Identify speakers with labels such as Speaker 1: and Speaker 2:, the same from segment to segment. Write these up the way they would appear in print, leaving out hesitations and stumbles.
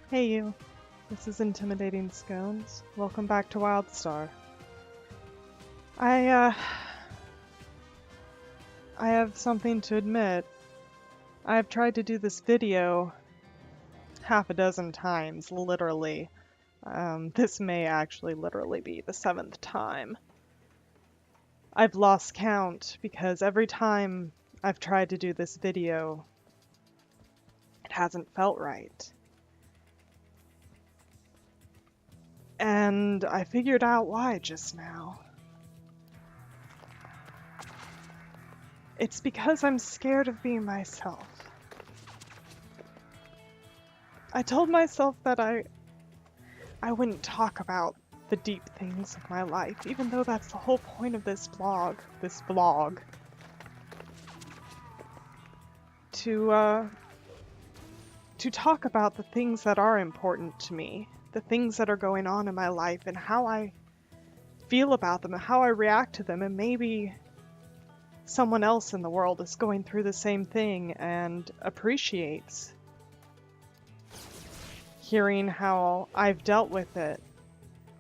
Speaker 1: Hey you, this is Intimidating Scones. Welcome back to WildStar. I, uh, I have something to admit. I have tried to do this video half a dozen times, literally. This may actually literally be the 7th time. I've lost count because every time I've tried to do this video, it hasn't felt right. And I figured out why just now. It's because I'm scared of being myself. I told myself that I wouldn't talk about the deep things of my life, even though that's the whole point of this vlog. To talk about the things that are important to me, the things that are going on in my life, and how I feel about them, and how I react to them, and maybe someone else in the world is going through the same thing and appreciates hearing how I've dealt with it.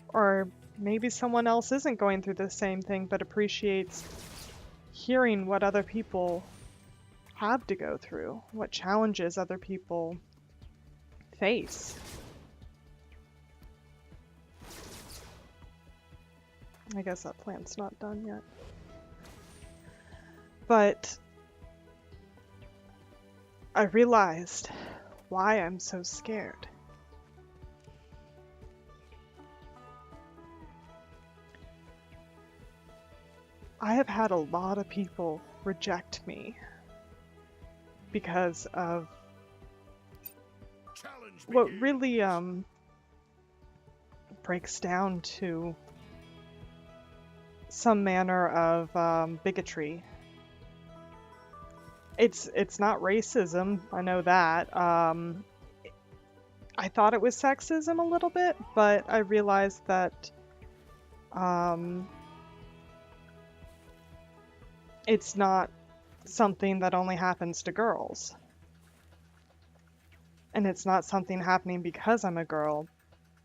Speaker 1: Or maybe someone else isn't going through the same thing but appreciates hearing what other people have to go through, what challenges other people face. I guess that plant's not done yet. But I realized why I'm so scared. I have had a lot of people reject me because of what really breaks down to some manner of bigotry. It's not racism, I know that. I thought it was sexism a little bit, but I realized that it's not something that only happens to girls. And it's not something happening because I'm a girl.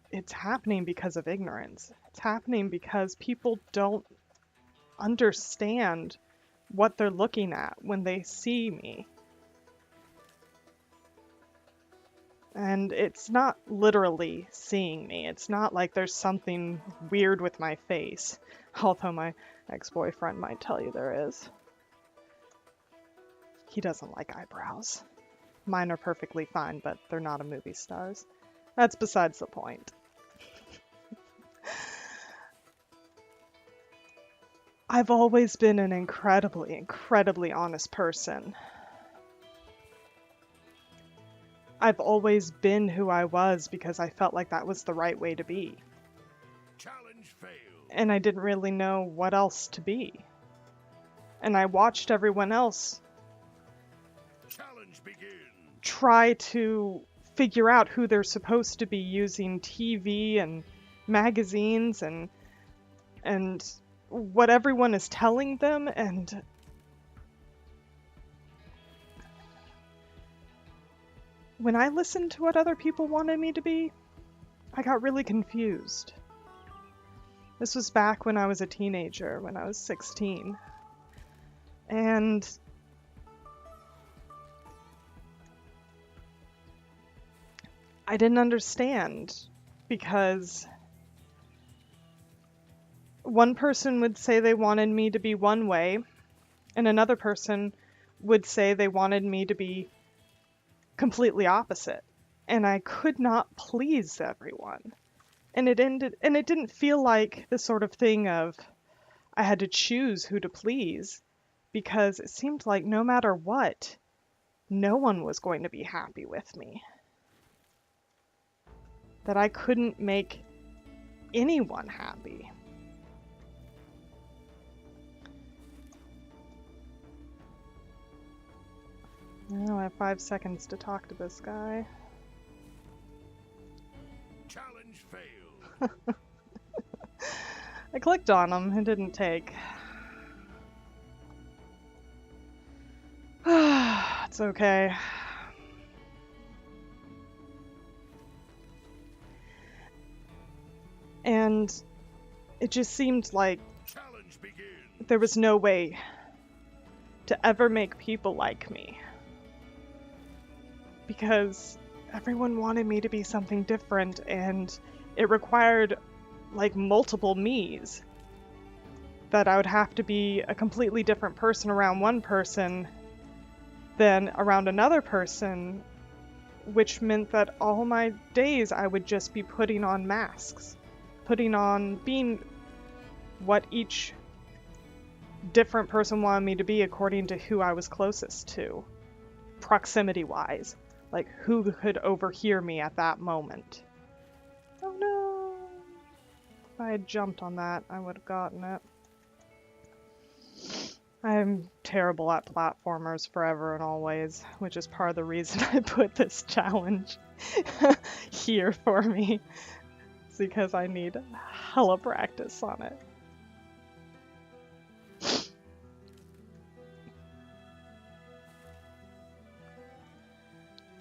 Speaker 1: It's happening because of ignorance. It's happening because people don't understand what they're looking at when they see me. And it's not literally seeing me. It's not like there's something weird with my face, although my ex-boyfriend might tell you there is. He doesn't like eyebrows. Mine are perfectly fine, but they're not a movie star's. That's besides the point. I've always been an incredibly, incredibly honest person. I've always been who I was because I felt like that was the right way to be.
Speaker 2: Challenge failed.
Speaker 1: And I didn't really know what else to be. And I watched everyone else
Speaker 2: Challenge begins.
Speaker 1: try to figure out who they're supposed to be using TV and magazines and what everyone is telling them, and when I listened to what other people wanted me to be, I got really confused. This was back when I was a teenager, when I was 16. And I didn't understand because one person would say they wanted me to be one way, and another person would say they wanted me to be completely opposite. And I could not please everyone. And it didn't feel like the sort of thing of I had to choose who to please, because it seemed like no matter what, no one was going to be happy with me. That I couldn't make anyone happy. Now I have 5 seconds to talk to this guy.
Speaker 2: Challenge failed.
Speaker 1: I clicked on him, it didn't take. It's okay. And it just seemed like
Speaker 2: Challenge begins.
Speaker 1: there was no way to ever make people like me. Because everyone wanted me to be something different, and it required like multiple me's. That I would have to be a completely different person around one person than around another person, which meant that all my days I would just be putting on masks, being what each different person wanted me to be according to who I was closest to, proximity-wise, like who could overhear me at that moment. Oh no! If I had jumped on that, I would have gotten it. I'm terrible at platformers forever and always, which is part of the reason I put this challenge here for me. It's because I need hella practice on it.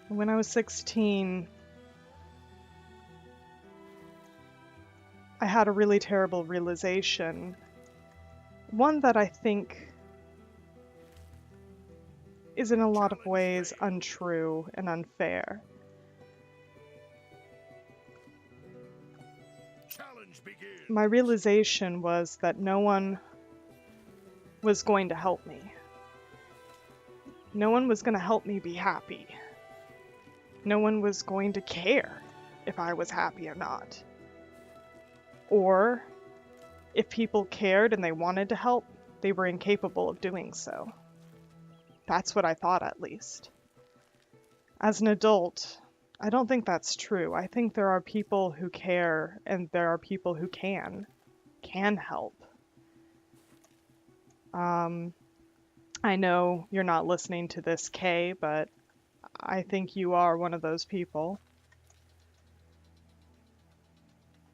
Speaker 1: When I was 16, I had a really terrible realization. One that I think is in a lot of ways untrue and unfair.
Speaker 2: Challenge begins.
Speaker 1: My realization was that no one was going to help me. No one was going to help me be happy. No one was going to care if I was happy or not. Or, if people cared and they wanted to help, they were incapable of doing so. That's what I thought, at least. As an adult, I don't think that's true. I think there are people who care, and there are people who can help. I know you're not listening to this, Kay, but I think you are one of those people.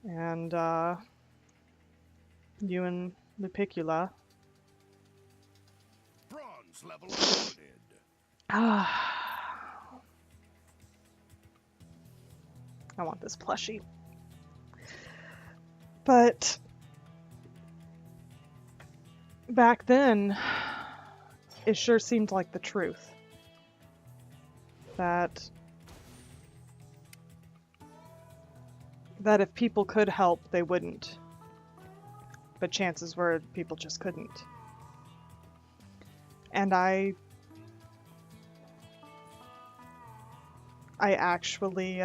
Speaker 1: And, you and Lupicula.
Speaker 2: Bronze level awarded.
Speaker 1: I want this plushie. But back then, it sure seemed like the truth. That if people could help, they wouldn't. But chances were people just couldn't. And I actually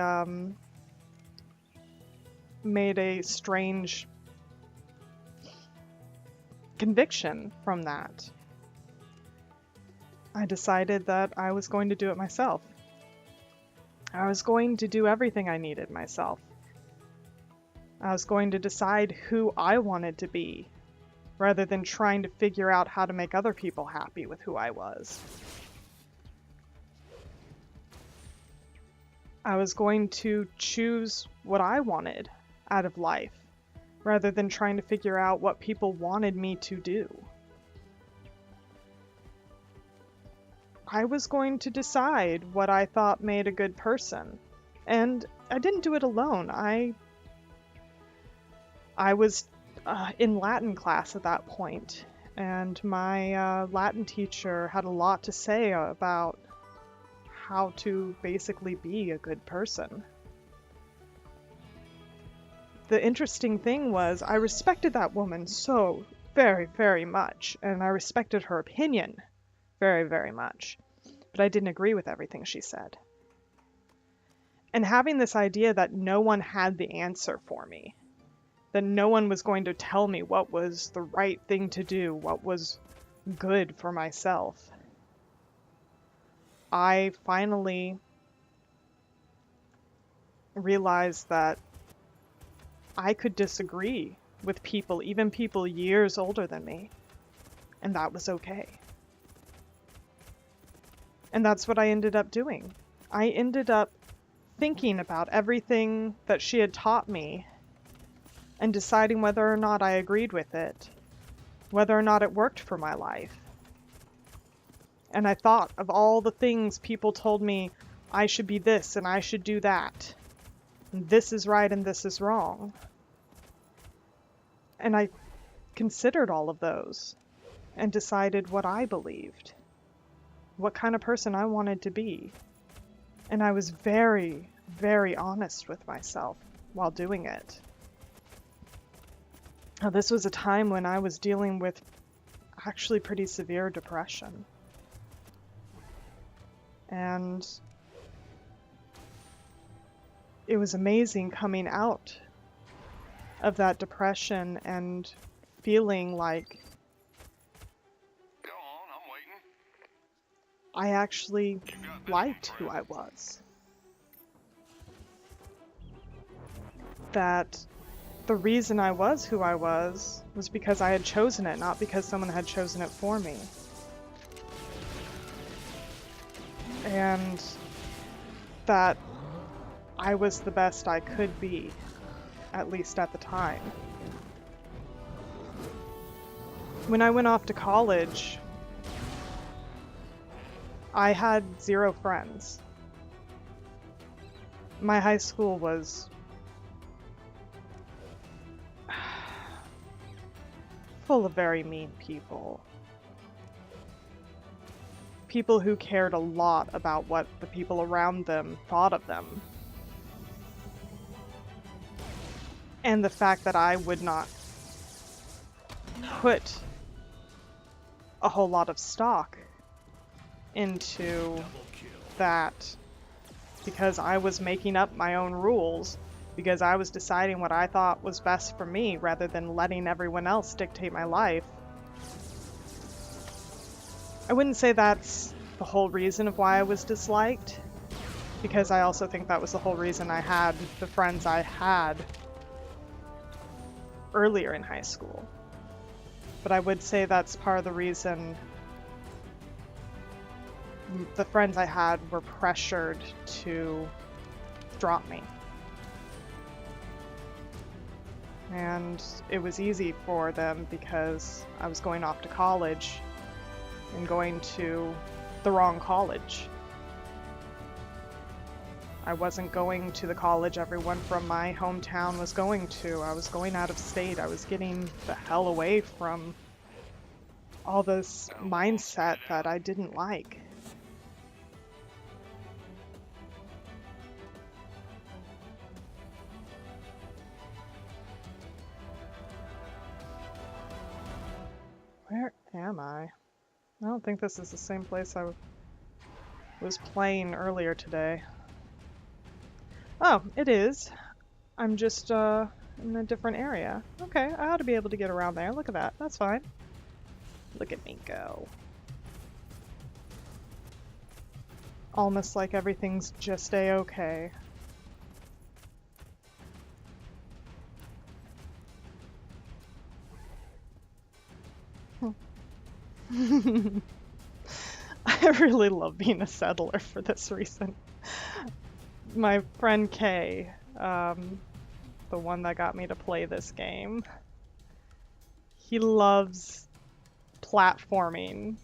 Speaker 1: made a strange conviction from that. I decided that I was going to do it myself. I was going to do everything I needed myself. I was going to decide who I wanted to be, rather than trying to figure out how to make other people happy with who I was. I was going to choose what I wanted out of life, rather than trying to figure out what people wanted me to do. I was going to decide what I thought made a good person. And I didn't do it alone. I was in Latin class at that point, and my Latin teacher had a lot to say about how to basically be a good person. The interesting thing was, I respected that woman so very, very much, and I respected her opinion very, very much, but I didn't agree with everything she said. And having this idea that no one had the answer for me, that no one was going to tell me what was the right thing to do, what was good for myself, I finally realized that I could disagree with people, even people years older than me, and that was okay. And that's what I ended up doing. I ended up thinking about everything that she had taught me and deciding whether or not I agreed with it, whether or not it worked for my life. And I thought of all the things people told me I should be this and I should do that. And this is right and this is wrong. And I considered all of those and decided what I believed, what kind of person I wanted to be. And I was very, very honest with myself while doing it. Now, this was a time when I was dealing with actually pretty severe depression. And it was amazing coming out of that depression and feeling like
Speaker 2: Go on, I'm waiting.
Speaker 1: I actually liked who I was. That the reason I was who I was because I had chosen it, not because someone had chosen it for me. And that I was the best I could be, at least at the time. When I went off to college, I had 0 friends. My high school was full of very mean people. People who cared a lot about what the people around them thought of them. And the fact that I would not put a whole lot of stock into that, because I was making up my own rules, because I was deciding what I thought was best for me rather than letting everyone else dictate my life. I wouldn't say that's the whole reason of why I was disliked, because I also think that was the whole reason I had the friends I had earlier in high school. But I would say that's part of the reason the friends I had were pressured to drop me. And it was easy for them because I was going off to college and going to the wrong college. I wasn't going to the college everyone from my hometown was going to. I was going out of state. I was getting the hell away from all this mindset that I didn't like. Where am I? I don't think this is the same place I was playing earlier today. Oh, it is. I'm just in a different area. Okay, I ought to be able to get around there. Look at that. That's fine. Look at me go. Almost like everything's just a-okay. I really love being a settler for this reason. My friend Kay, the one that got me to play this game, he loves platforming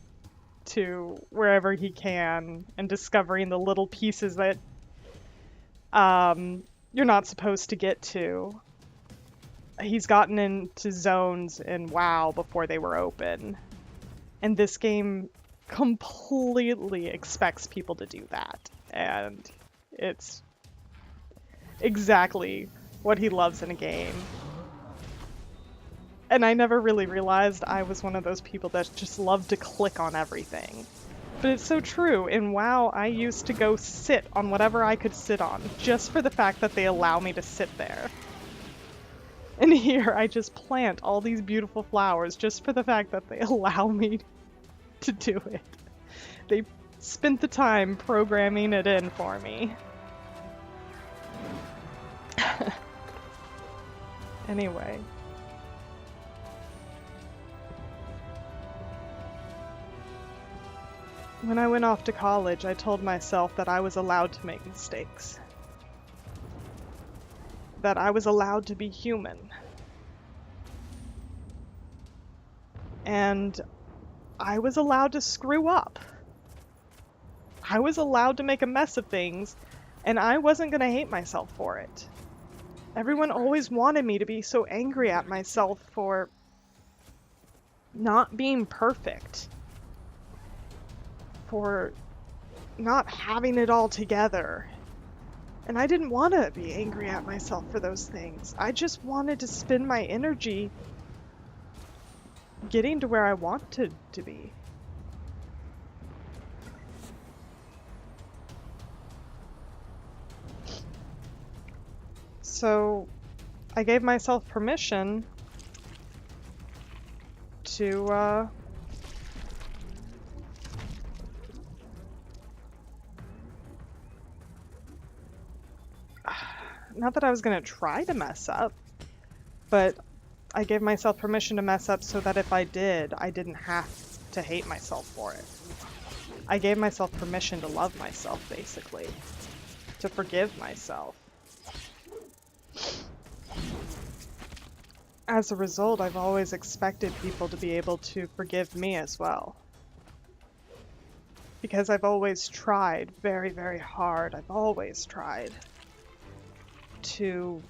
Speaker 1: to wherever he can and discovering the little pieces that you're not supposed to get to. He's gotten into zones in WoW before they were open, and this game completely expects people to do that, and it's exactly what he loves in a game. And I never really realized I was one of those people that just loved to click on everything. But it's so true. In WoW, I used to go sit on whatever I could sit on, just for the fact that they allow me to sit there. And here, I just plant all these beautiful flowers just for the fact that they allow me to do it. They spent the time programming it in for me. Anyway. When I went off to college, I told myself that I was allowed to make mistakes. That I was allowed to be human. And I was allowed to screw up. I was allowed to make a mess of things, and I wasn't going to hate myself for it. Everyone always wanted me to be so angry at myself for not being perfect, for not having it all together. And I didn't want to be angry at myself for those things. I just wanted to spend my energy getting to where I wanted to be. So I gave myself permission to not that I was gonna try to mess up, but I gave myself permission to mess up so that if I did, I didn't have to hate myself for it. I gave myself permission to love myself, basically, to forgive myself. As a result, I've always expected people to be able to forgive me as well. Because I've always tried very, very hard. I've always tried to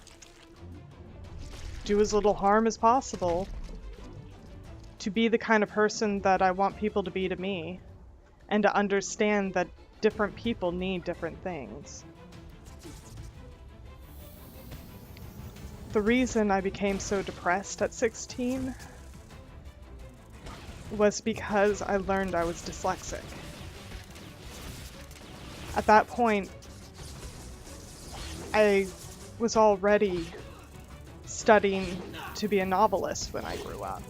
Speaker 1: do as little harm as possible, to be the kind of person that I want people to be to me, and to understand that different people need different things. The reason I became so depressed at 16 was because I learned I was dyslexic. At that point, I was already studying to be a novelist when I grew up.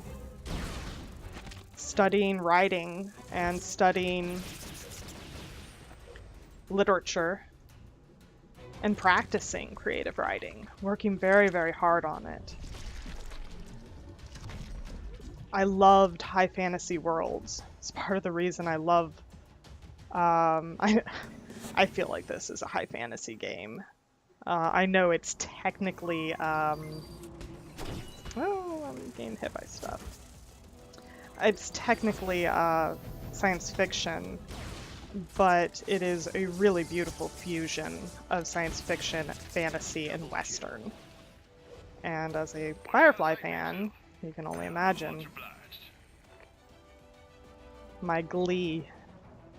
Speaker 1: Studying writing and studying literature and practicing creative writing, working very, very hard on it. I loved high fantasy worlds. It's part of the reason I love, I feel like this is a high fantasy game. I know it's technically, oh, I'm getting hit by stuff. It's technically science fiction, but it is a really beautiful fusion of science fiction, fantasy, and Western. And as a Firefly fan, you can only imagine my glee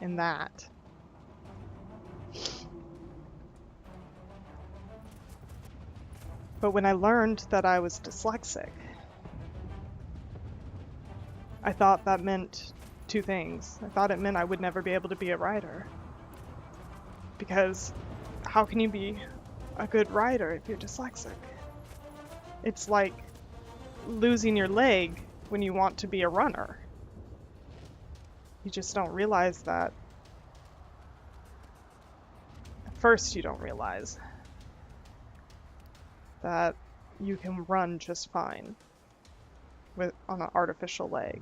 Speaker 1: in that. But when I learned that I was dyslexic, I thought that meant two things. I thought it meant I would never be able to be a writer. Because how can you be a good writer if you're dyslexic? It's like losing your leg when you want to be a runner. You just don't realize that. At first you don't realize that you can run just fine on an artificial leg.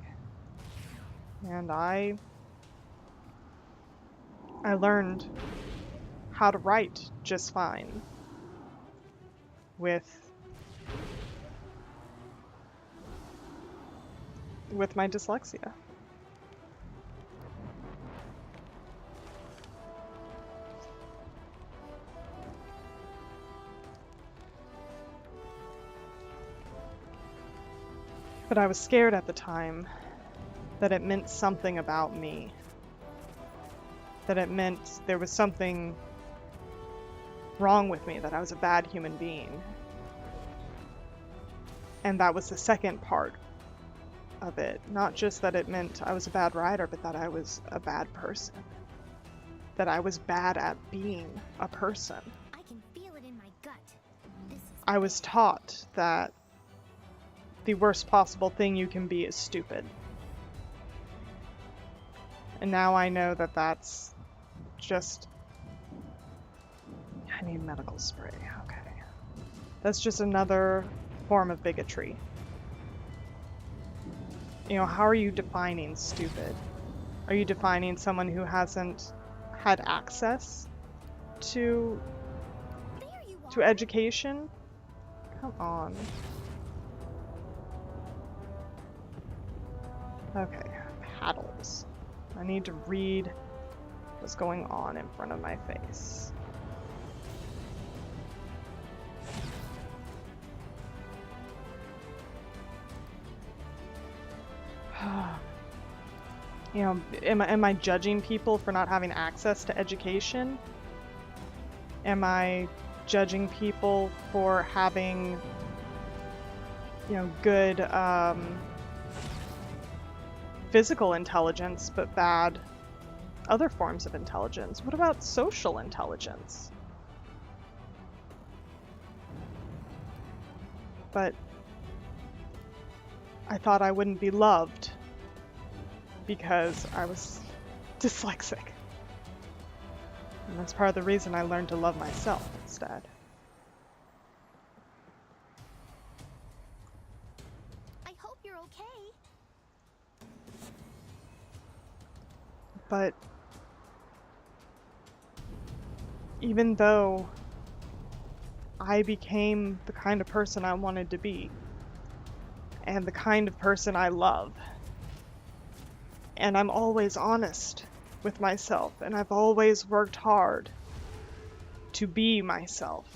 Speaker 1: And I learned how to write just fine with my dyslexia. But I was scared at the time that it meant something about me. That it meant there was something wrong with me, that I was a bad human being. And that was the second part of it. Not just that it meant I was a bad writer, but that I was a bad person. That I was bad at being a person.
Speaker 3: I can feel it in my gut.
Speaker 1: I was taught that the worst possible thing you can be is stupid. And now I know that that's just... I need medical spray, okay. That's just another form of bigotry. You know, how are you defining stupid? Are you defining someone who hasn't had access to education? Come on. Okay, paddles. I need to read what's going on in front of my face. You know, am I judging people for not having access to education? Am I judging people for having, you know, good physical intelligence but bad other forms of intelligence? What about social intelligence? But I thought I wouldn't be loved because I was dyslexic. And that's part of the reason I learned to love myself instead.
Speaker 3: I hope you're okay.
Speaker 1: But even though I became the kind of person I wanted to be, and the kind of person I love, and I'm always honest with myself, and I've always worked hard to be myself.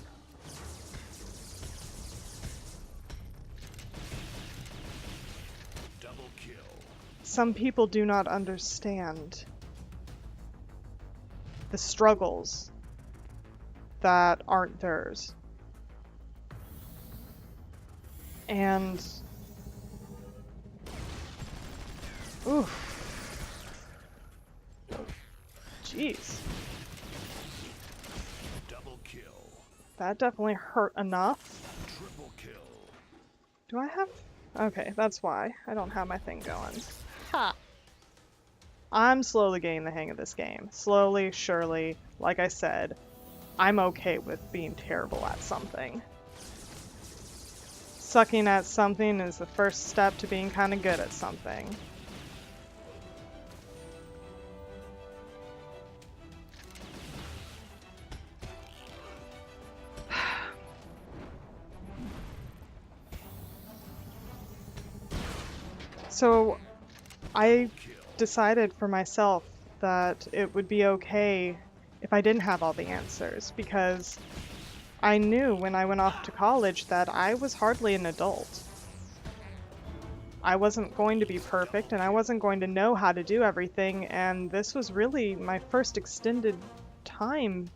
Speaker 2: Double kill.
Speaker 1: Some people do not understand the struggles that aren't theirs. And oof. Jeez.
Speaker 2: Double kill.
Speaker 1: That definitely hurt enough.
Speaker 2: Triple kill.
Speaker 1: Do I have... Okay, that's why. I don't have my thing going. Ha! I'm slowly getting the hang of this game. Slowly, surely. Like I said, I'm okay with being terrible at something. Sucking at something is the first step to being kind of good at something. So, I decided for myself that it would be okay if I didn't have all the answers, because I knew when I went off to college that I was hardly an adult. I wasn't going to be perfect, and I wasn't going to know how to do everything, and this was really my first extended time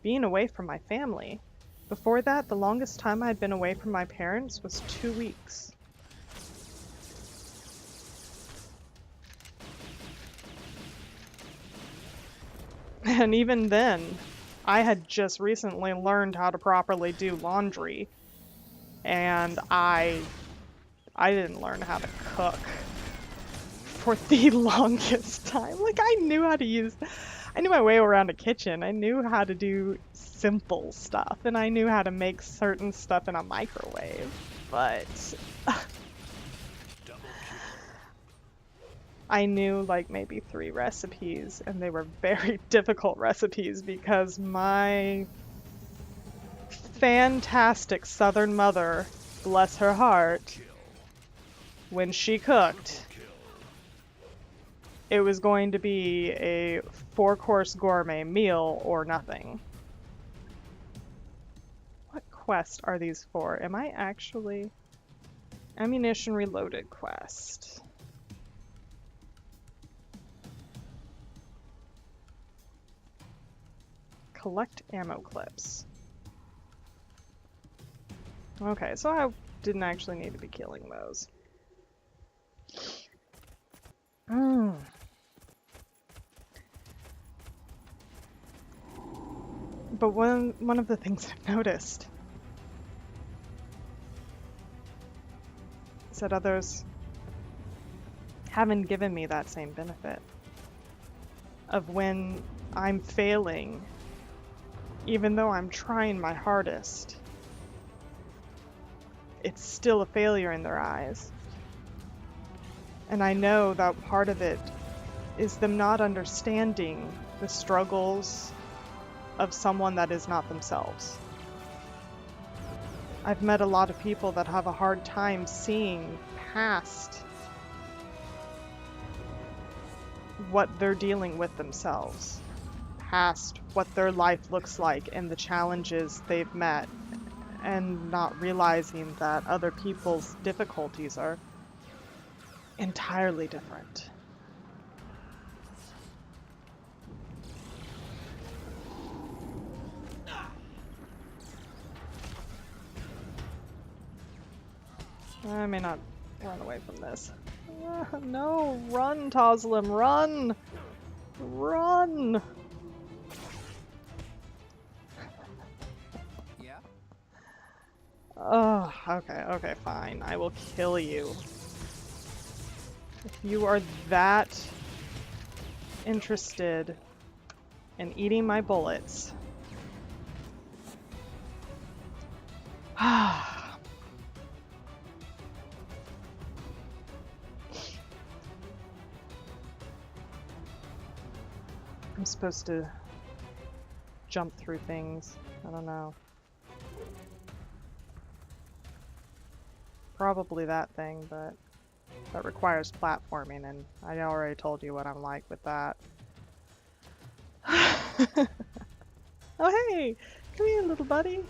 Speaker 1: being away from my family. Before that, the longest time I'd been away from my parents was 2 weeks. And even then, I had just recently learned how to properly do laundry, and I didn't learn how to cook for the longest time. Like, I knew my way around a kitchen. I knew how to do simple stuff, and I knew how to make certain stuff in a microwave, but I knew like maybe 3 recipes, and they were very difficult recipes because my fantastic Southern mother, bless her heart, when she cooked, it was going to be a 4-course gourmet meal or nothing. What quest are these for? Am I actually... Ammunition reloaded quest. Collect ammo clips. Okay, so I didn't actually need to be killing those. But one of the things I've noticed is that others haven't given me that same benefit of when I'm failing, even though I'm trying my hardest, it's still a failure in their eyes. And I know that part of it is them not understanding the struggles of someone that is not themselves. I've met a lot of people that have a hard time seeing past what they're dealing with themselves, past what their life looks like and the challenges they've met, and not realizing that other people's difficulties are entirely different. I may not run away from this. No, run, Toslim, run! Run!
Speaker 4: Yeah?
Speaker 1: Oh, okay, fine. I will kill you. If you are that interested in eating my bullets. I'm supposed to jump through things. I don't know. Probably that thing, but that requires platforming, and I already told you what I'm like with that. Oh hey! Come here, little buddy!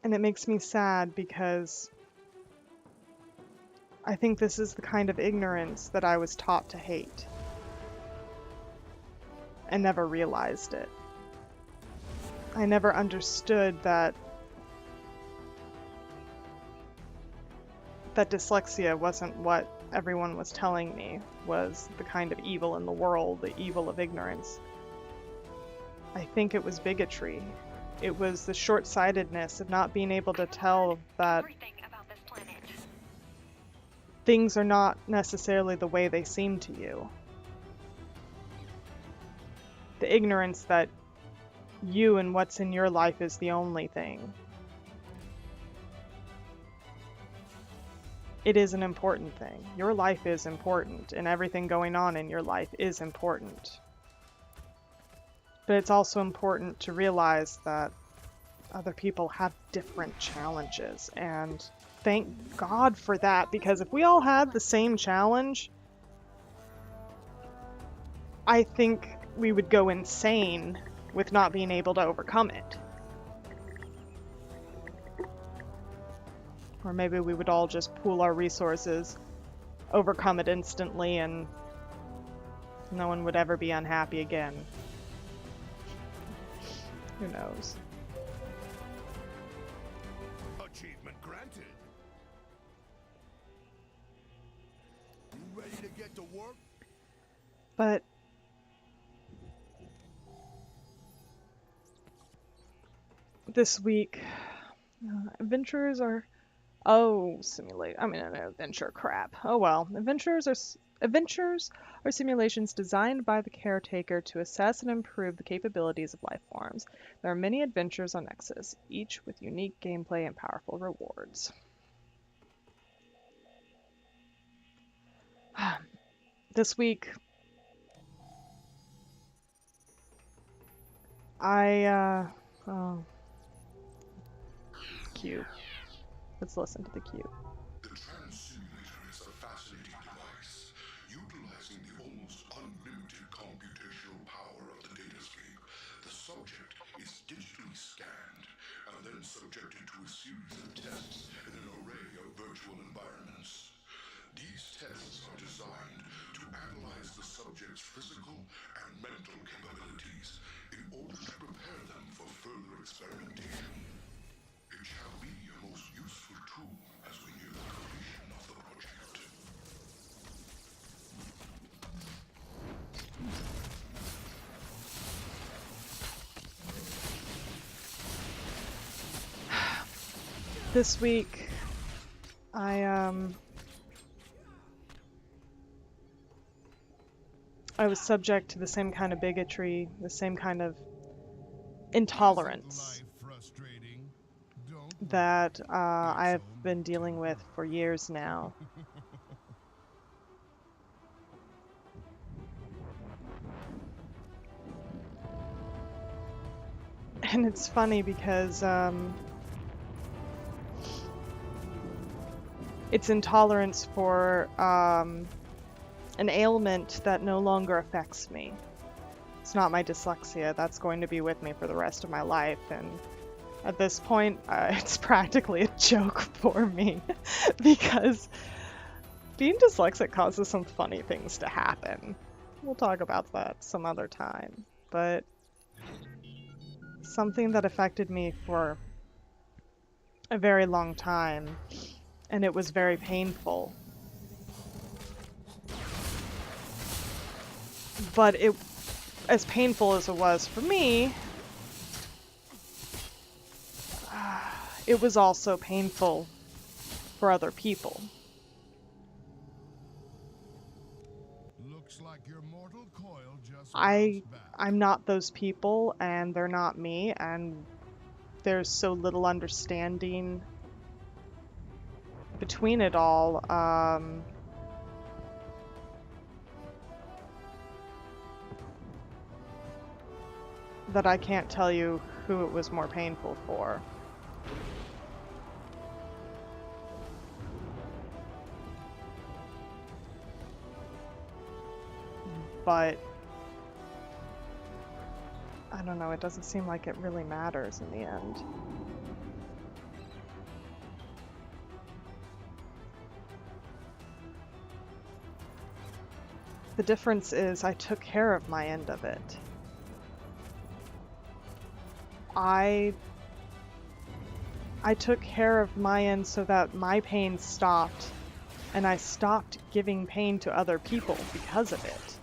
Speaker 1: And it makes me sad because I think this is the kind of ignorance that I was taught to hate and never realized it. I never understood that dyslexia wasn't what everyone was telling me was the kind of evil in the world, the evil of ignorance. I think it was bigotry. It was the short-sightedness of not being able to tell that things are not necessarily the way they seem to you. The ignorance that you and what's in your life is the only thing. It is an important thing. Your life is important, and everything going on in your life is important. But it's also important to realize that other people have different challenges, and thank God for that, because if we all had the same challenge, I think we would go insane with not being able to overcome it. Or maybe we would all just pool our resources, overcome it instantly, and no one would ever be unhappy again. Who knows?
Speaker 2: Achievement granted. You ready to get to work?
Speaker 1: But this week, adventurers are... Oh, simulate. I mean, an adventure crap. Oh well. Adventures are simulations designed by the caretaker to assess and improve the capabilities of life forms. There are many adventures on Nexus, each with unique gameplay and powerful rewards. This week, oh, cue. Let's listen to the cue.
Speaker 5: The Trans-Simulator is a fascinating device, utilizing the almost unlimited computational power of the datascape. The subject is digitally scanned and then subjected to a series of tests in an array of virtual environments. These tests are designed to analyze the subject's physical and mental capabilities in order to prepare them for further experimentation. It shall be a most useful tool as we near the completion of the project.
Speaker 1: This week, I was subject to the same kind of bigotry, the same kind of intolerance that I've been dealing with for years now. And it's funny because it's intolerance for an ailment that no longer affects me. It's not my dyslexia. That's going to be with me for the rest of my life, and at this point, it's practically a joke for me because Being dyslexic causes some funny things to happen. We'll talk about that some other time. But something that affected me for a very long time, and it was very painful. But it, as painful as it was for me, it was also painful for other people.
Speaker 2: Looks like your mortal coil just
Speaker 1: I'm
Speaker 2: bounced back.
Speaker 1: not those people, and they're not me, and there's so little understanding between it all. That I can't tell you who it was more painful for. But I don't know, it doesn't seem like it really matters in the end. The difference is I took care of my end of it. I took care of my end so that my pain stopped, and I stopped giving pain to other people because of it.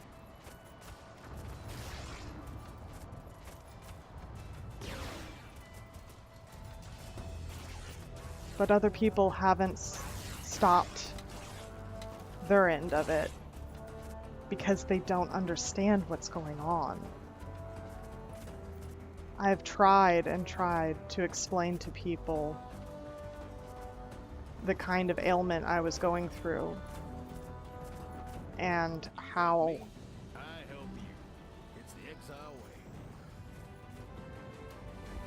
Speaker 1: But other people haven't stopped their end of it because they don't understand what's going on. I've tried and tried to explain to people the kind of ailment I was going through and how
Speaker 2: I help you. It's the exile way.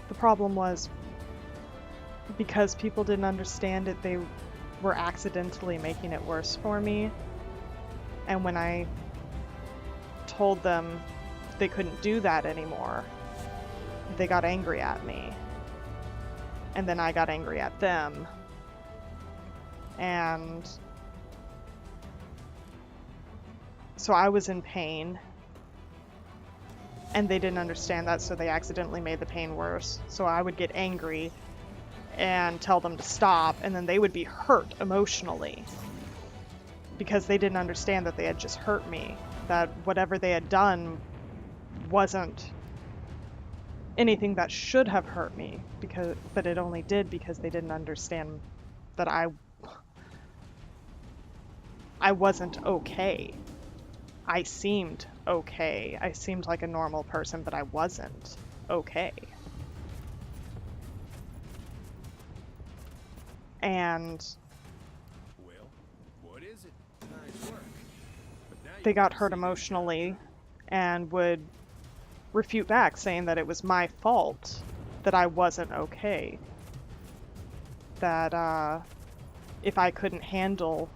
Speaker 1: the problem was because people didn't understand it, they were accidentally making it worse for me. And when I told them they couldn't do that anymore, they got angry at me. And then I got angry at them. And so I was in pain. And they didn't understand that, so they accidentally made the pain worse. So I would get angry and tell them to stop, and then they would be hurt emotionally because they didn't understand that they had just hurt me, that whatever they had done wasn't anything that should have hurt me, but it only did because they didn't understand that I wasn't okay. I seemed okay. I seemed like a normal person, but I wasn't okay. And
Speaker 2: Well, what is it? Nice work. But now
Speaker 1: they
Speaker 2: you
Speaker 1: got
Speaker 2: can
Speaker 1: hurt
Speaker 2: see
Speaker 1: emotionally and would refute back, saying that it was my fault that I wasn't okay. That if I couldn't handle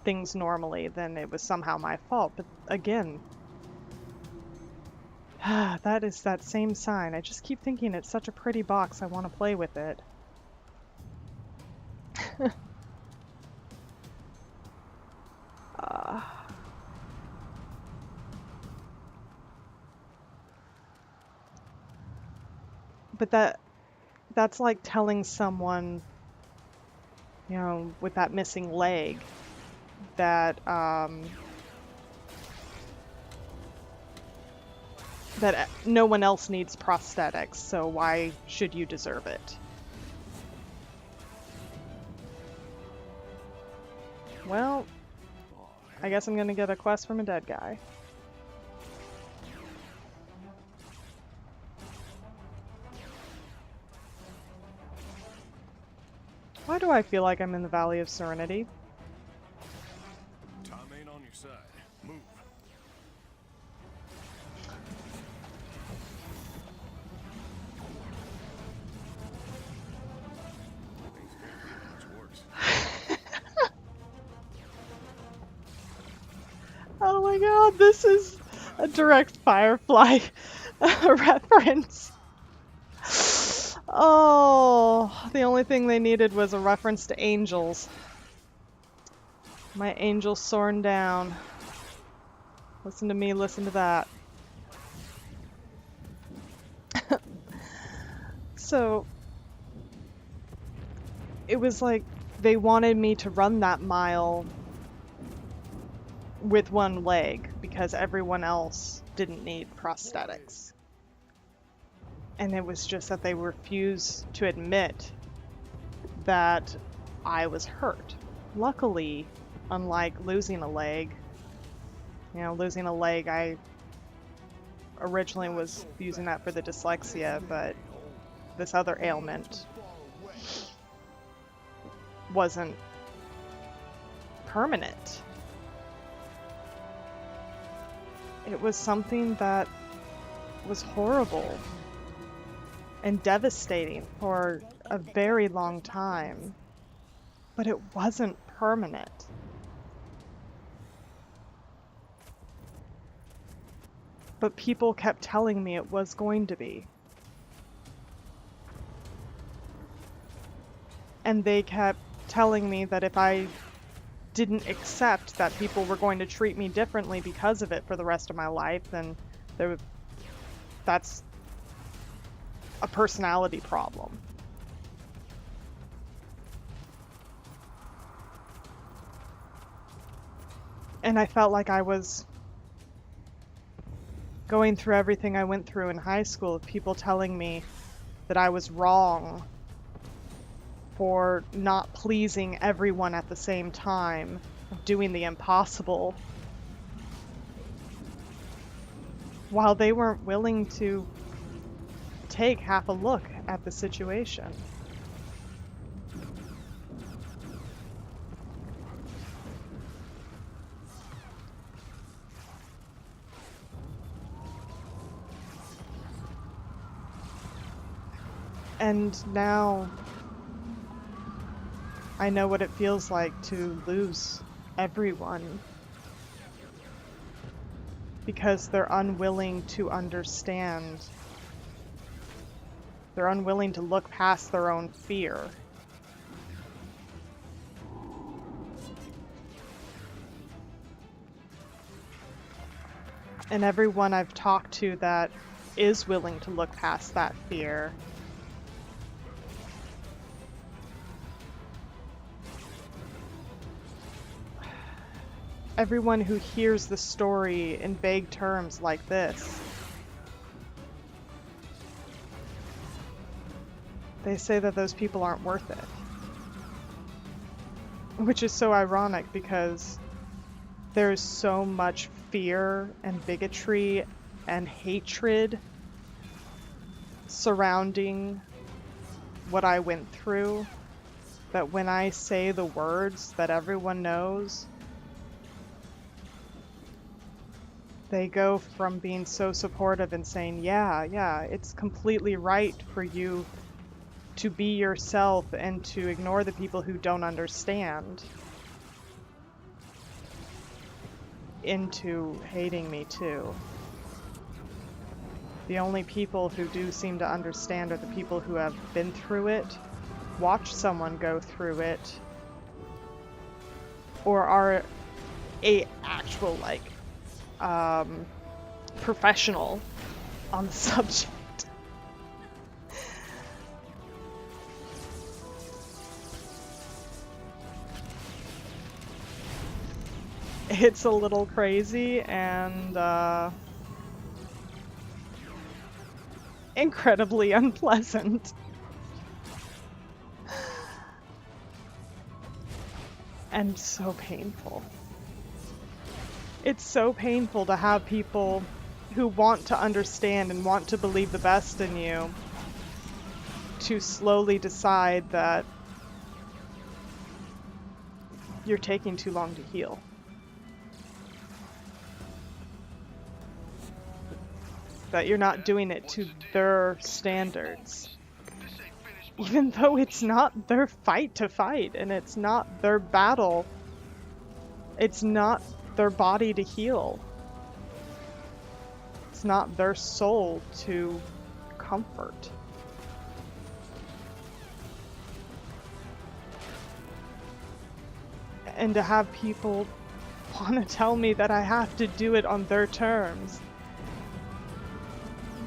Speaker 1: things normally, then it was somehow my fault. But again, that is that same sign. I just keep thinking it's such a pretty box, I want to play with it. But that's like telling someone, you know, with that missing leg, that that no one else needs prosthetics, so why should you deserve it? Well, I guess I'm gonna get a quest from a dead guy. Why do I feel like I'm in the Valley of Serenity?
Speaker 2: Tom ain't on your side. Move. Things are gonna get much worse.
Speaker 1: Oh my god, this is a direct Firefly reference. Oh, the only thing they needed was a reference to angels. My angel soaring down. Listen to me, listen to that. So, it was like they wanted me to run that mile with one leg because everyone else didn't need prosthetics. And it was just that they refused to admit that I was hurt. Luckily, unlike losing a leg, losing a leg, I originally was using that for the dyslexia, but this other ailment wasn't permanent. It was something that was horrible and devastating for a very long time, but it wasn't permanent. But people kept telling me it was going to be. And they kept telling me that if I didn't accept that people were going to treat me differently because of it for the rest of my life, then that's a personality problem. And I felt like I was going through everything I went through in high school of people telling me that I was wrong for not pleasing everyone at the same time, doing the impossible, while they weren't willing to take half a look at the situation. And now I know what it feels like to lose everyone because they're unwilling to understand. They're unwilling to look past their own fear. And everyone I've talked to that is willing to look past that fear everyone who hears the story in vague terms like this, they say that those people aren't worth it. Which is so ironic because there's so much fear and bigotry and hatred surrounding what I went through, that when I say the words that everyone knows, they go from being so supportive and saying, yeah, it's completely right for you to be yourself and to ignore the people who don't understand, into hating me too. The only people who do seem to understand are the people who have been through it, watched someone go through it, or are a actual, professional on the subject. It's a little crazy and incredibly unpleasant. And so painful. It's so painful to have people who want to understand and want to believe the best in you to slowly decide that you're taking too long to heal. That you're not doing it to their standards. Even though it's not their fight to fight, and it's not their battle. It's not their body to heal. It's not their soul to comfort. And to have people want to tell me that I have to do it on their terms.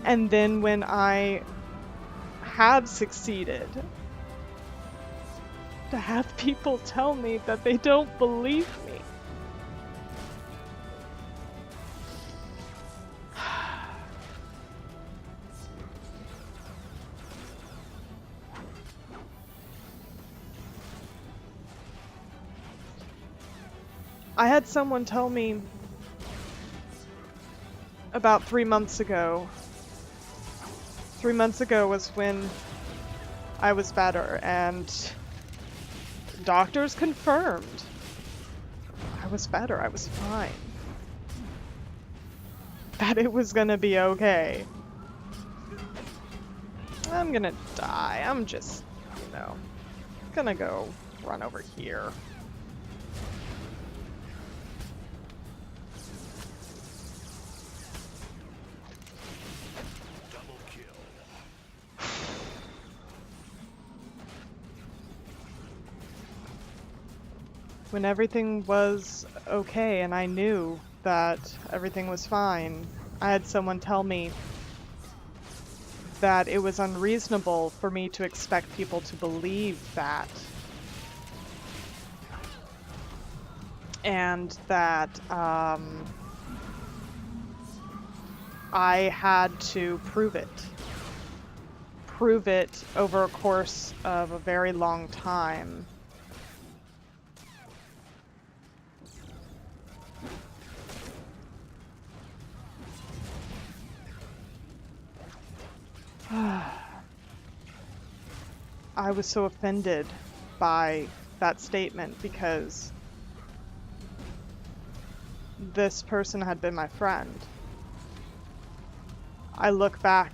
Speaker 1: And then when I have succeeded, to have people tell me that they don't believe me. I had someone tell me about 3 months ago. 3 months ago was when I was better, and doctors confirmed I was better, I was fine. That it was gonna be okay. I'm gonna die. I'm just, gonna go run over here. When everything was okay and I knew that everything was fine, I had someone tell me that it was unreasonable for me to expect people to believe that. And that I had to prove it. Prove it over a course of a very long time. I was so offended by that statement because this person had been my friend. I look back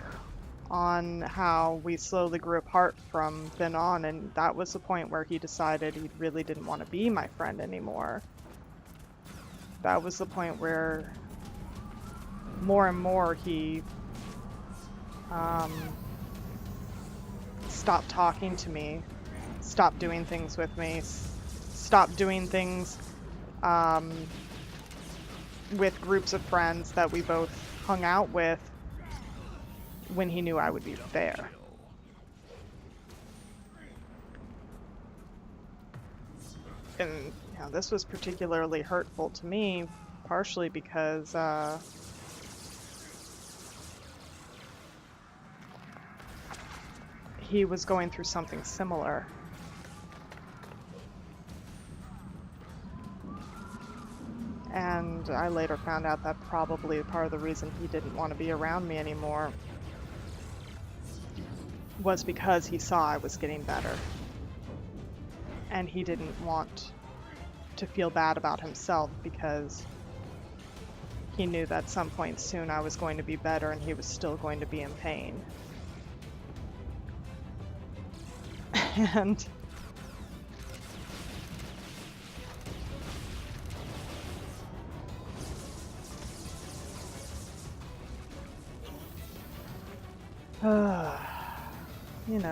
Speaker 1: on how we slowly grew apart from then on, and that was the point where he decided he really didn't want to be my friend anymore. That was the point where more and more he stopped talking to me, stopped doing things with me, stopped doing things with groups of friends that we both hung out with when he knew I would be there. And this was particularly hurtful to me, partially because he was going through something similar. And I later found out that probably part of the reason he didn't want to be around me anymore was because he saw I was getting better. And he didn't want to feel bad about himself because he knew that at some point soon I was going to be better and he was still going to be in pain. And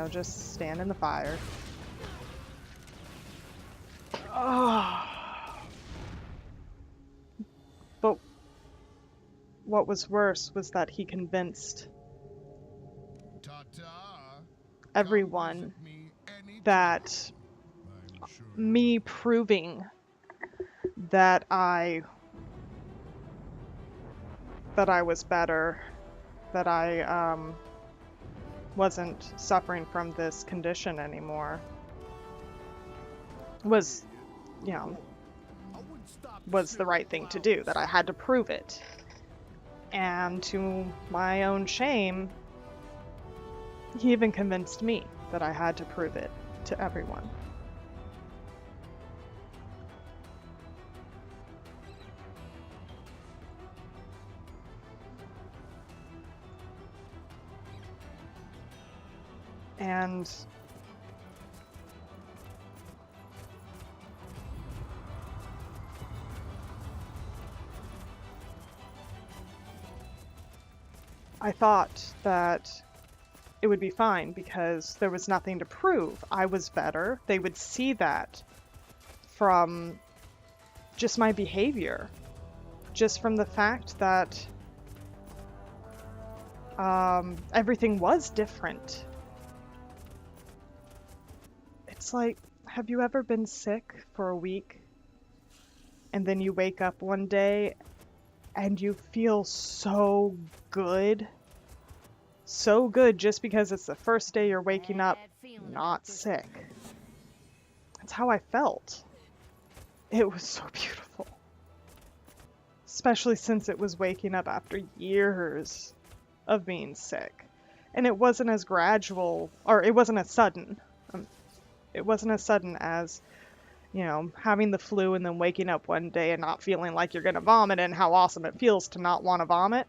Speaker 1: just stand in the fire. But what was worse was that he convinced everyone that me proving that I was better, that I wasn't suffering from this condition anymore, was the right thing to do, that I had to prove it. And to my own shame, he even convinced me that I had to prove it to everyone. And I thought that it would be fine because there was nothing to prove. I was better. They would see that from just my behavior. Just from the fact that everything was different. It's like, have you ever been sick for a week and then you wake up one day and you feel so good? So good just because it's the first day you're waking up not sick. That's how I felt. It was so beautiful. Especially since it was waking up after years of being sick. And it wasn't as gradual, or it wasn't as sudden. It wasn't as sudden as, you know, having the flu and then waking up one day and not feeling like you're going to vomit and how awesome it feels to not want to vomit.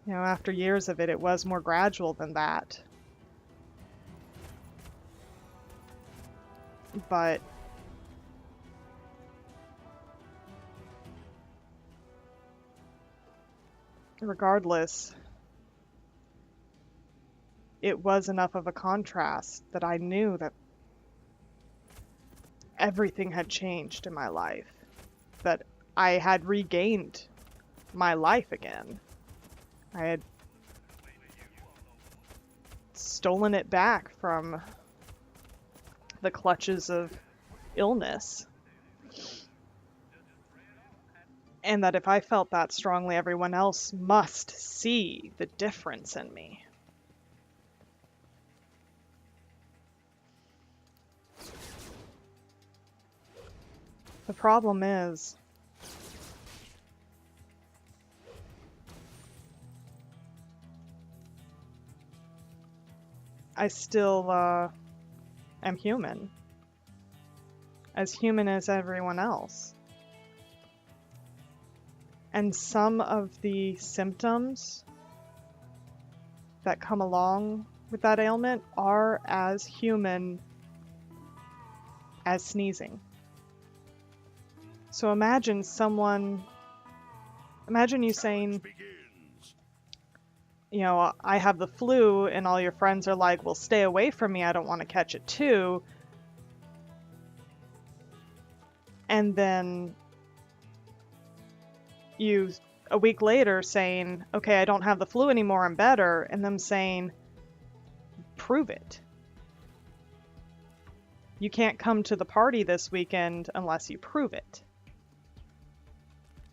Speaker 1: You know, after years of it, it was more gradual than that. But regardless, it was enough of a contrast that I knew that everything had changed in my life, that I had regained my life again. I had stolen it back from the clutches of illness. And that if I felt that strongly, everyone else must see the difference in me. The problem is, I still am human. As human as everyone else. And some of the symptoms that come along with that ailment are as human as sneezing. So imagine you saying, you know, I have the flu, and all your friends are like, well, stay away from me, I don't want to catch it too. And then you, a week later, saying, okay, I don't have the flu anymore, I'm better, and them saying, prove it. You can't come to the party this weekend unless you prove it.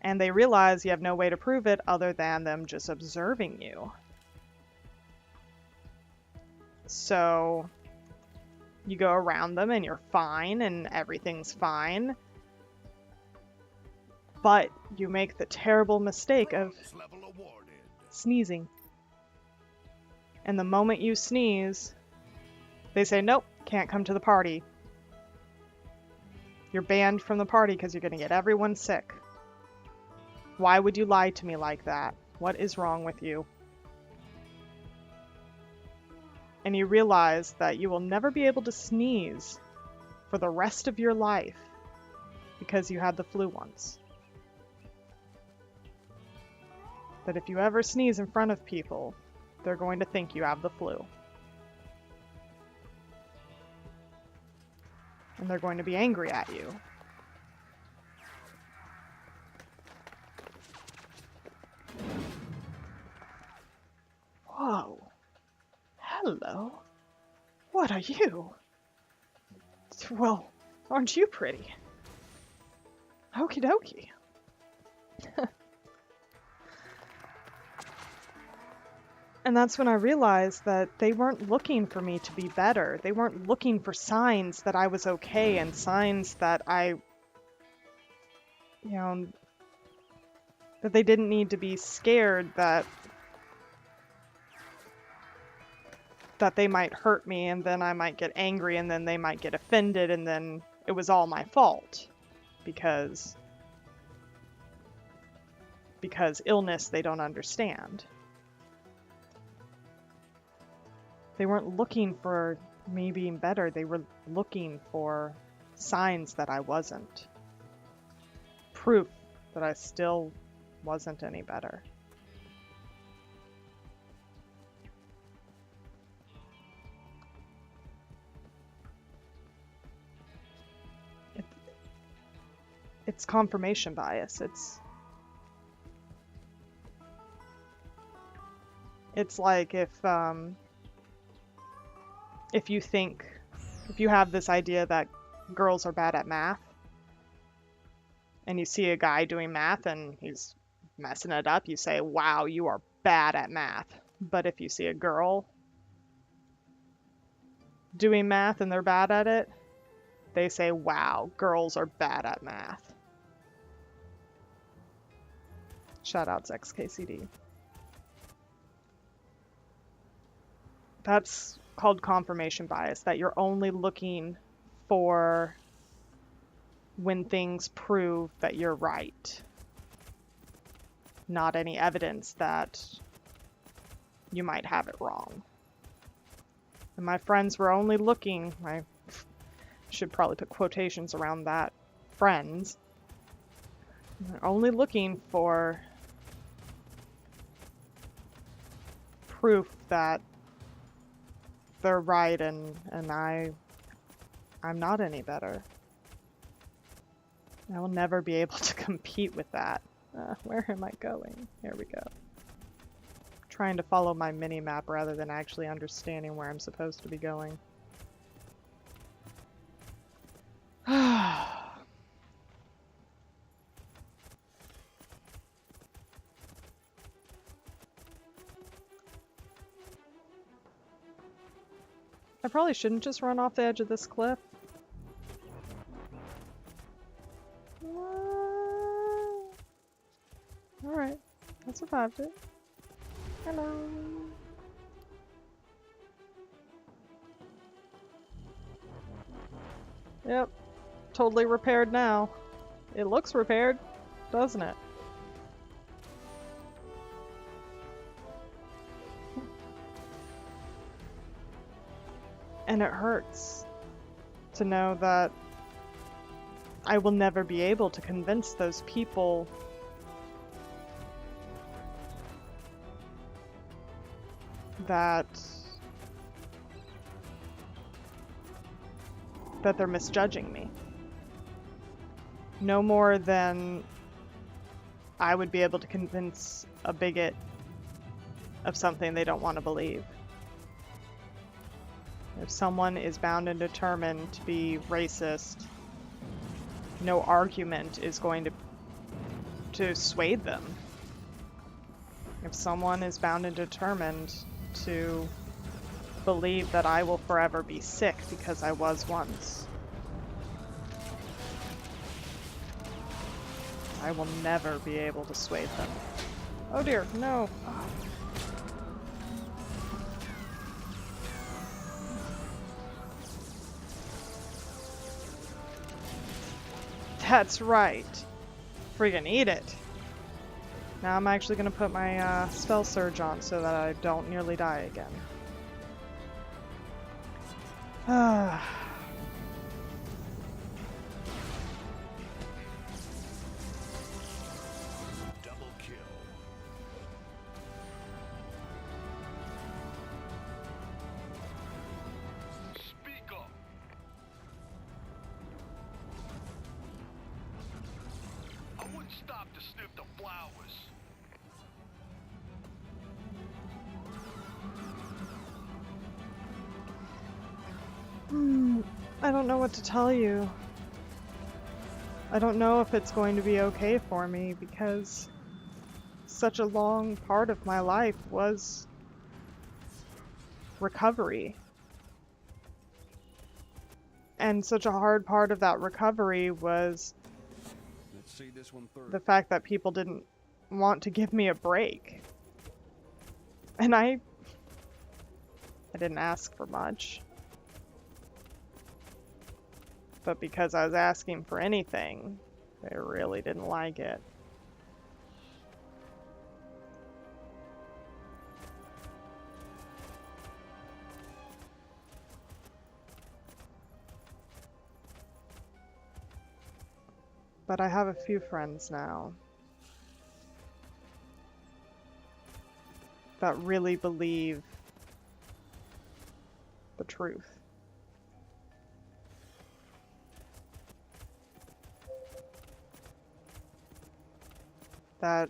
Speaker 1: And they realize you have no way to prove it other than them just observing you. So you go around them and you're fine and everything's fine. But you make the terrible mistake of sneezing. And the moment you sneeze, they say, nope, can't come to the party. You're banned from the party because you're going to get everyone sick. Why would you lie to me like that? What is wrong with you? And you realize that you will never be able to sneeze for the rest of your life because you had the flu once. That if you ever sneeze in front of people, they're going to think you have the flu. And they're going to be angry at you. Whoa. Hello. What are you? Well, aren't you pretty? Okie dokie. And that's when I realized that they weren't looking for me to be better. They weren't looking for signs that I was okay and signs that that they didn't need to be scared that they might hurt me and then I might get angry and then they might get offended and then it was all my fault because illness they don't understand. They weren't looking for me being better, they were looking for signs that I wasn't. Proof that I still wasn't any better. it's confirmation bias. It's like if you have this idea that girls are bad at math, and you see a guy doing math and he's messing it up, you say, wow, you are bad at math. But if you see a girl doing math and they're bad at it, they say, wow, girls are bad at math. Shoutouts XKCD. That's called confirmation bias, that you're only looking for when things prove that you're right, not any evidence that you might have it wrong. And my friends were only looking, I should probably put quotations around that, friends, they're only looking for proof that they're right, and I'm not any better. I will never be able to compete with that. Where am I going? Here we go. Trying to follow my mini-map rather than actually understanding where I'm supposed to be going. I probably shouldn't just run off the edge of this cliff. Alright, I survived it. Hello. Yep, totally repaired now. It looks repaired, doesn't it? And it hurts to know that I will never be able to convince those people that they're misjudging me. No more than I would be able to convince a bigot of something they don't want to believe. If someone is bound and determined to be racist, no argument is going to sway them. If someone is bound and determined to believe that I will forever be sick because I was once, I will never be able to sway them. Oh dear, no. Oh. That's right. Friggin' eat it. Now I'm actually gonna put my spell surge on so that I don't nearly die again.
Speaker 2: Double kill. Speak up. I wouldn't stop to sniff the flowers.
Speaker 1: I don't know what to tell you. I don't know if it's going to be okay for me because such a long part of my life was recovery. And such a hard part of that recovery was
Speaker 2: Let's see this one through.
Speaker 1: the fact that people didn't want to give me a break. And I didn't ask for much. But because I was asking for anything, they really didn't like it. But I have a few friends now that really believe the truth. that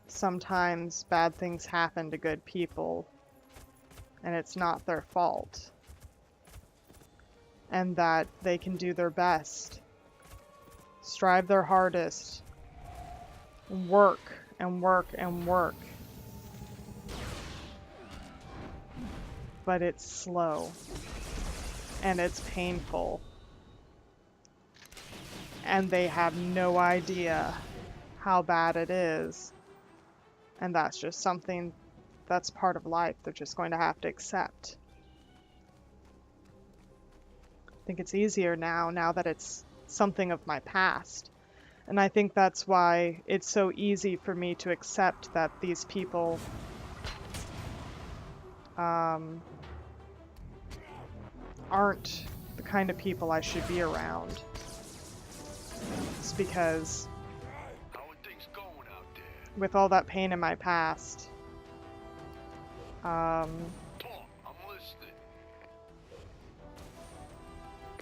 Speaker 1: sometimes bad things happen to good people and it's not their fault, and that they can do their best, strive their hardest, work and work and work, but it's slow and it's painful, and they have no idea how bad it is, and that's just something that's part of life they're just going to have to accept. I think it's easier now that it's something of my past, and I think that's why it's so easy for me to accept that these people aren't the kind of people I should be around. It's because
Speaker 2: How are things going out there?
Speaker 1: with all that pain in my past,
Speaker 2: Talk, I'm listening.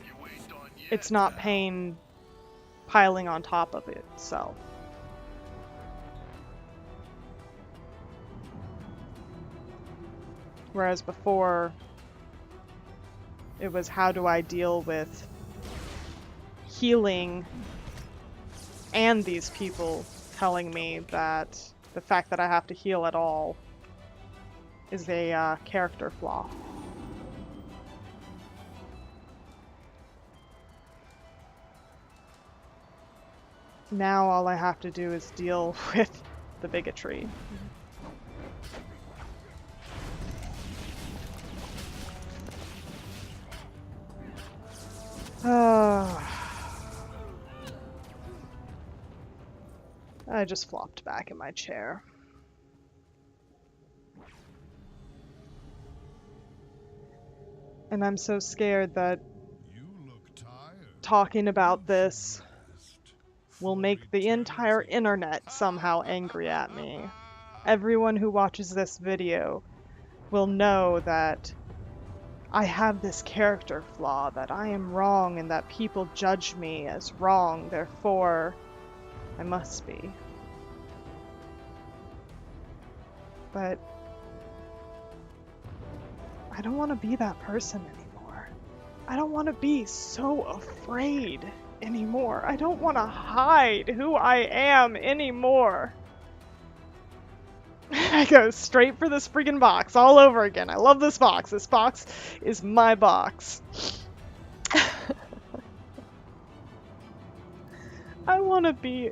Speaker 2: You ain't done yet.
Speaker 1: it's not pain piling on top of itself. Whereas before, it was how do I deal with healing and these people telling me that the fact that I have to heal at all is a character flaw. Now all I have to do is deal with the bigotry. I just flopped back in my chair. And I'm so scared that
Speaker 5: You look tired.
Speaker 1: talking about this will make the entire internet somehow angry at me. Everyone who watches this video will know that I have this character flaw, that I am wrong, and that people judge me as wrong, therefore I must be. But I don't want to be that person anymore. I don't want to be so afraid anymore. I don't want to hide who I am anymore. I go straight for this freaking box all over again. I love this box. This box is my box. I want to be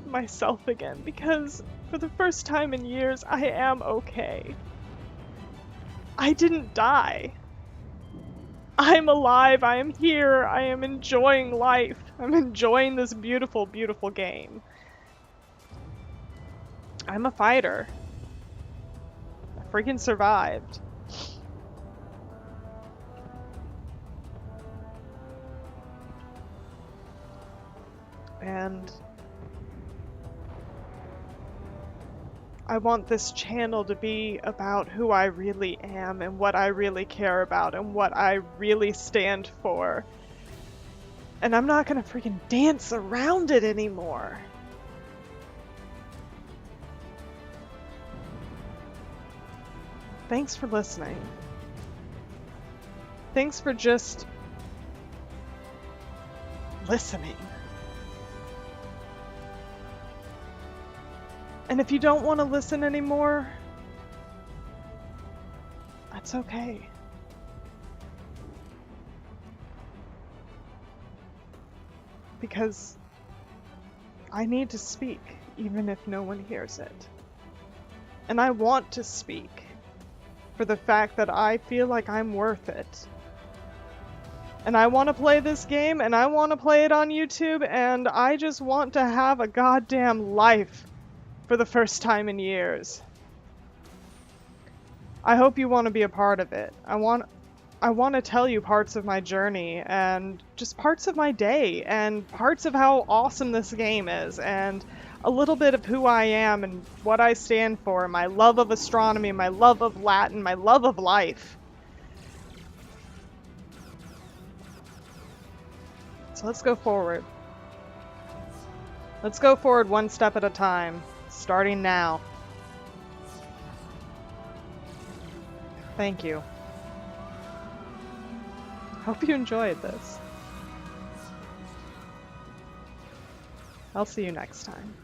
Speaker 1: myself again because for the first time in years, I am okay. I didn't die. I'm alive. I am here. I am enjoying life. I'm enjoying this beautiful, beautiful game. I'm a fighter. I freaking survived. And I want this channel to be about who I really am and what I really care about and what I really stand for. And I'm not gonna freaking dance around it anymore. Thanks for listening. Thanks for just listening. And if you don't want to listen anymore, that's okay. Because I need to speak, even if no one hears it. And I want to speak for the fact that I feel like I'm worth it. And I want to play this game, and I want to play it on YouTube, and I just want to have a goddamn life for the first time in years. I hope you want to be a part of it. I want to tell you parts of my journey and just parts of my day and parts of how awesome this game is and a little bit of who I am and what I stand for, my love of astronomy, my love of Latin, my love of life. So let's go forward. Let's go forward one step at a time. starting now. Thank you. Hope you enjoyed this. I'll see you next time.